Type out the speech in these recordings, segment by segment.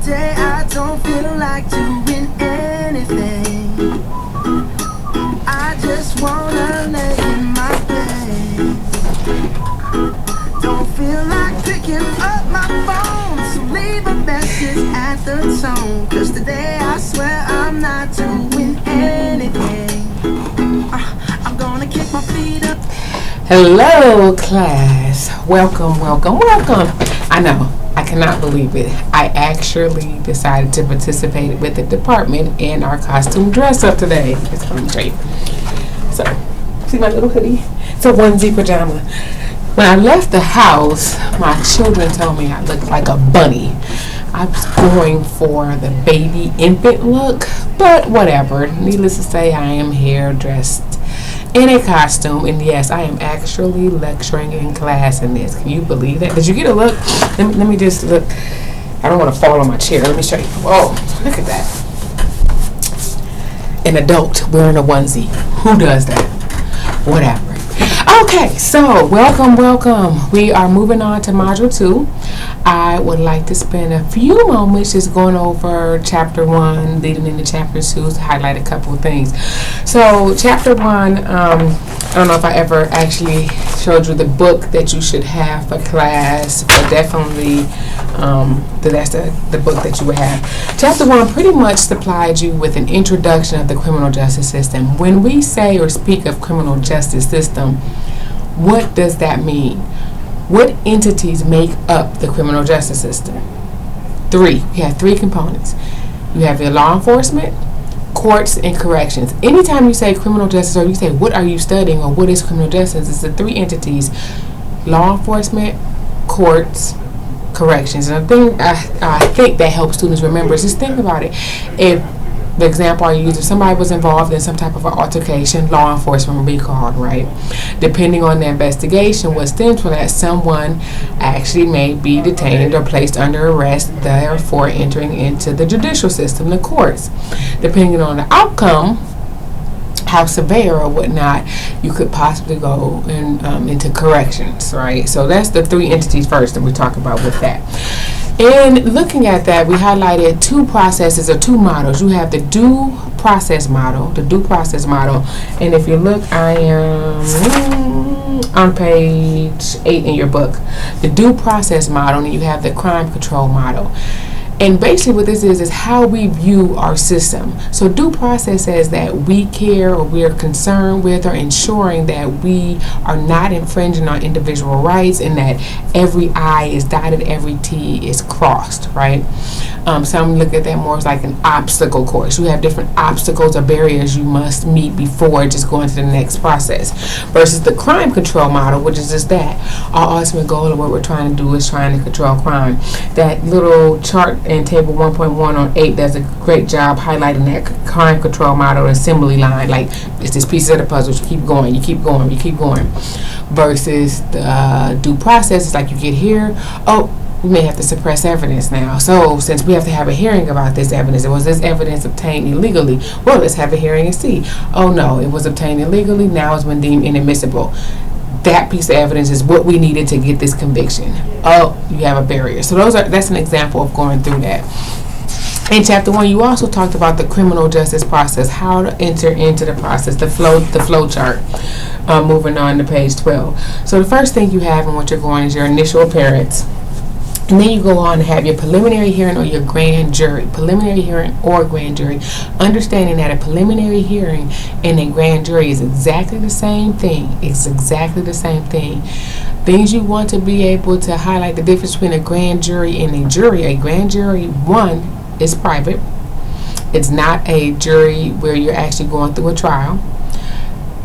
today I don't feel like doing anything. I just wanna lay in my bed. Don't feel like picking up my phone, so leave a message at the tone. Cause today I swear I'm not doing anything. I'm gonna kick my feet up. Hello, class. Welcome. I know, I cannot believe it. I actually decided to participate with the department in our costume dress up today. It's coming straight. So, see my little hoodie? It's a onesie pajama. When I left the house, my children told me I looked like a bunny. I was going for the baby infant look, but whatever. Needless to say, I am here dressed in a costume, and yes, I am actually lecturing in class in this. Can you believe that? Did you get a look? Let me just look. I don't want to fall on my chair. Let me show you. Oh, look at that. An adult wearing a onesie. Who does that? Whatever. Okay, so welcome. We are moving on to Module 2. I would like to spend a few moments just going over Chapter 1, leading into Chapter 2 to highlight a couple of things. So, Chapter 1, I don't know if I ever actually showed you the book that you should have for class, but definitely that's the book that you would have. Chapter 1 pretty much supplied you with an introduction of the criminal justice system. When we say or speak of criminal justice system, what does that mean? What entities make up the criminal justice system? Three. We have three components. You have your law enforcement, courts, and corrections. Anytime you say criminal justice, or you say what are you studying or what is criminal justice, it's the three entities: law enforcement, courts, corrections. And I think that helps students remember is just think about it. If the example I use, if somebody was involved in some type of an altercation, law enforcement will be called, right? Depending on the investigation, what stems from that, someone actually may be detained or placed under arrest, therefore entering into the judicial system, the courts. Depending on the outcome, how severe or whatnot, you could possibly go into corrections, right? So that's the three entities first that we talk about with that. And looking at that, we highlighted two processes or two models. You have the due process model, and if you look, I am on page 8 in your book, the due process model, and you have the crime control model. And basically what this is how we view our system. So due process says that we care or we are concerned with or ensuring that we are not infringing on individual rights and that every I is dotted, every T is crossed, right? Some look at that more as like an obstacle course. You have different obstacles or barriers you must meet before just going to the next process. Versus the crime control model, which is just that. Our ultimate goal of what we're trying to do is trying to control crime. That little chart in table 1.1 on 8 does a great job highlighting that crime control model assembly line. Like it's just pieces of the puzzle. You keep going. Versus the due process, it's like you get here. Oh, we may have to suppress evidence now. So since we have to have a hearing about this evidence, was this evidence obtained illegally? Well, let's have a hearing and see. Oh no, it was obtained illegally. Now it's been deemed inadmissible. That piece of evidence is what we needed to get this conviction. Oh, you have a barrier. So that's an example of going through that. In Chapter 1, you also talked about the criminal justice process, how to enter into the process, the flow chart. Moving on to page 12. So the first thing you have in what you're going is your initial appearance. And then you go on to have your preliminary hearing or your grand jury. Understanding that a preliminary hearing and a grand jury is exactly the same thing. Things you want to be able to highlight the difference between a grand jury and a jury. A grand jury, one, is private. It's not a jury where you're actually going through a trial.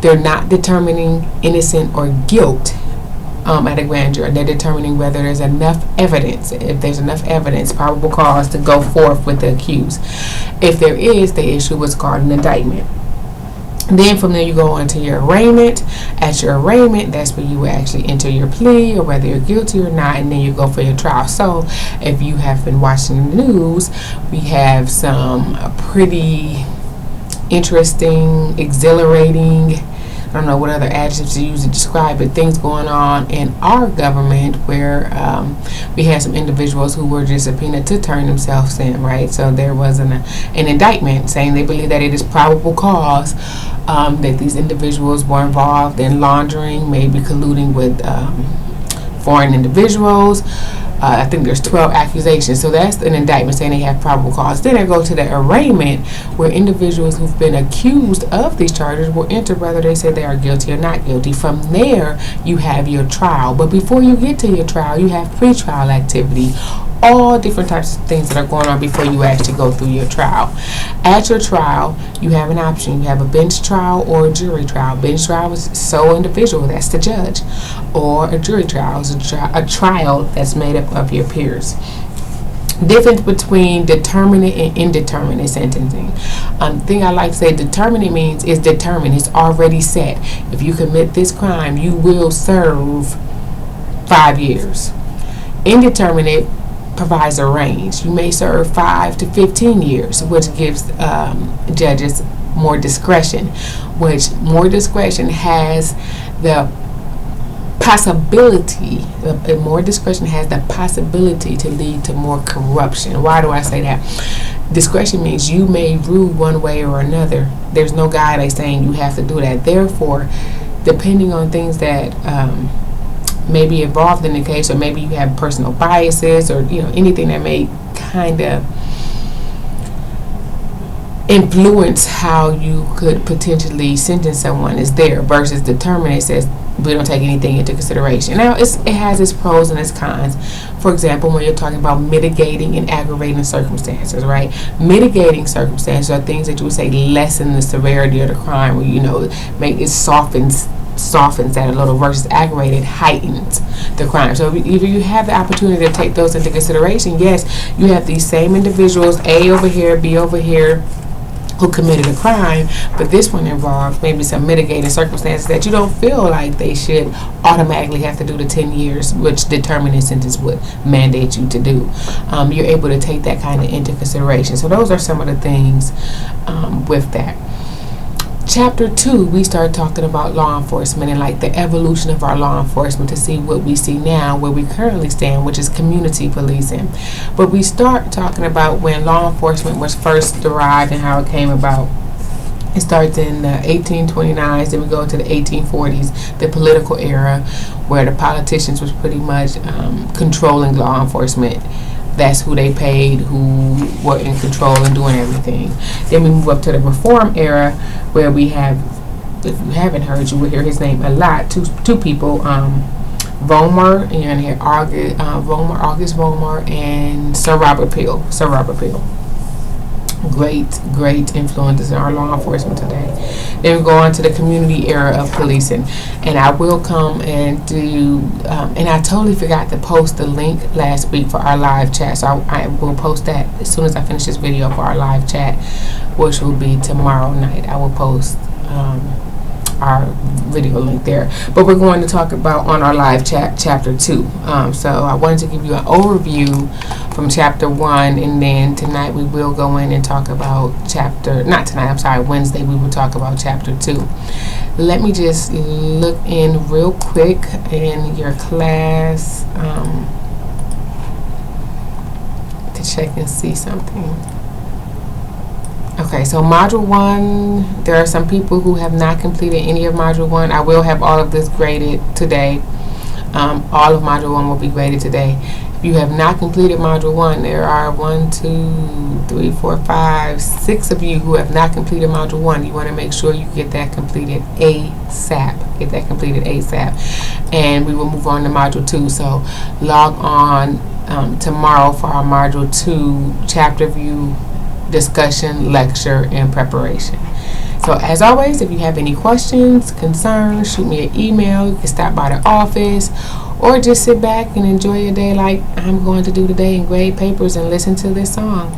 They're not determining innocent or guilt at a grand jury. They're determining whether there's enough evidence, probable cause to go forth with the accused. If there is, they issue what's called an indictment. Then from there you go on to your arraignment. At your arraignment, that's where you will actually enter your plea or whether you're guilty or not, and then you go for your trial. So if you have been watching the news, we have some pretty interesting, exhilarating I don't know what other adjectives to use to describe it, things going on in our government where we had some individuals who were just subpoenaed to turn themselves in, right? So there was an indictment saying they believe that it is probable cause that these individuals were involved in laundering, maybe colluding with foreign individuals. I think there's 12 accusations. So that's an indictment saying they have probable cause. Then I go to the arraignment where individuals who've been accused of these charges will enter whether they say they are guilty or not guilty. From there, you have your trial. But before you get to your trial, you have pretrial activity. All different types of things that are going on before you actually go through your trial. At your trial, you have an option. You have a bench trial or a jury trial. Bench trial is so individual, that's the judge. Or a jury trial is a trial that's made up of your peers. Difference between determinate and indeterminate sentencing. Thing I like to say, determinate means it's determined. It's already set. If you commit this crime, you will serve 5 years. Indeterminate provides a range. You may serve 5 to 15 years, which gives judges more discretion. Which more discretion has the possibility. More discretion has the possibility to lead to more corruption. Why do I say that? Discretion means you may rule one way or another. There's no guideline saying you have to do that. Therefore, depending on things that may be involved in the case, or maybe you have personal biases, or anything that may kind of influence how you could potentially sentence someone is there. Versus determinate says we don't take anything into consideration. Now it has its pros and its cons. For example, when you're talking about mitigating and aggravating circumstances, right? Mitigating circumstances are things that you would say lessen the severity of the crime, or make it softens that a little, versus aggravated heightens the crime. So if you have the opportunity to take those into consideration, yes, you have these same individuals, A over here, B over here, who committed a crime, but this one involves maybe some mitigating circumstances that you don't feel like they should automatically have to do the 10 years, which determinate sentence would mandate you to do. You're able to take that kind of into consideration. So those are some of the things with that. Chapter 2, we start talking about law enforcement and like the evolution of our law enforcement to see what we see now, where we currently stand, which is community policing. But we start talking about when law enforcement was first derived and how it came about. It starts in the 1829s, then we go to the 1840s, the political era, where the politicians was pretty much controlling law enforcement. That's who they paid, who were in control and doing everything. Then we move up to the Reform era, where we have, if you haven't heard, you will hear his name a lot. Two people, Volmar, and you're going to hear August Volmar, and Sir Robert Peel. Great influences in our law enforcement today. Then we go on to the community era of policing, and I will come and do and I totally forgot to post the link last week for our live chat, so I will post that as soon as I finish this video for our live chat, which will be tomorrow night. I will post our video link there. But we're going to talk about on our live chat chapter 2. So I wanted to give you an overview from chapter 1, and then tonight we will go in and talk about Wednesday we will talk about chapter 2. Let me just look in real quick in your class to check and see something. Okay, so Module 1, there are some people who have not completed any of Module 1. I will have all of this graded today. All of Module 1 will be graded today. If you have not completed Module 1, there are 6 of you who have not completed Module 1. You want to make sure you get that completed ASAP. And we will move on to Module 2. So log on tomorrow for our Module 2 chapter view, discussion, lecture, and preparation. So as always, if you have any questions, concerns, shoot me an email. You can stop by the office, or just sit back and enjoy your day like I'm going to do today and grade papers and listen to this song.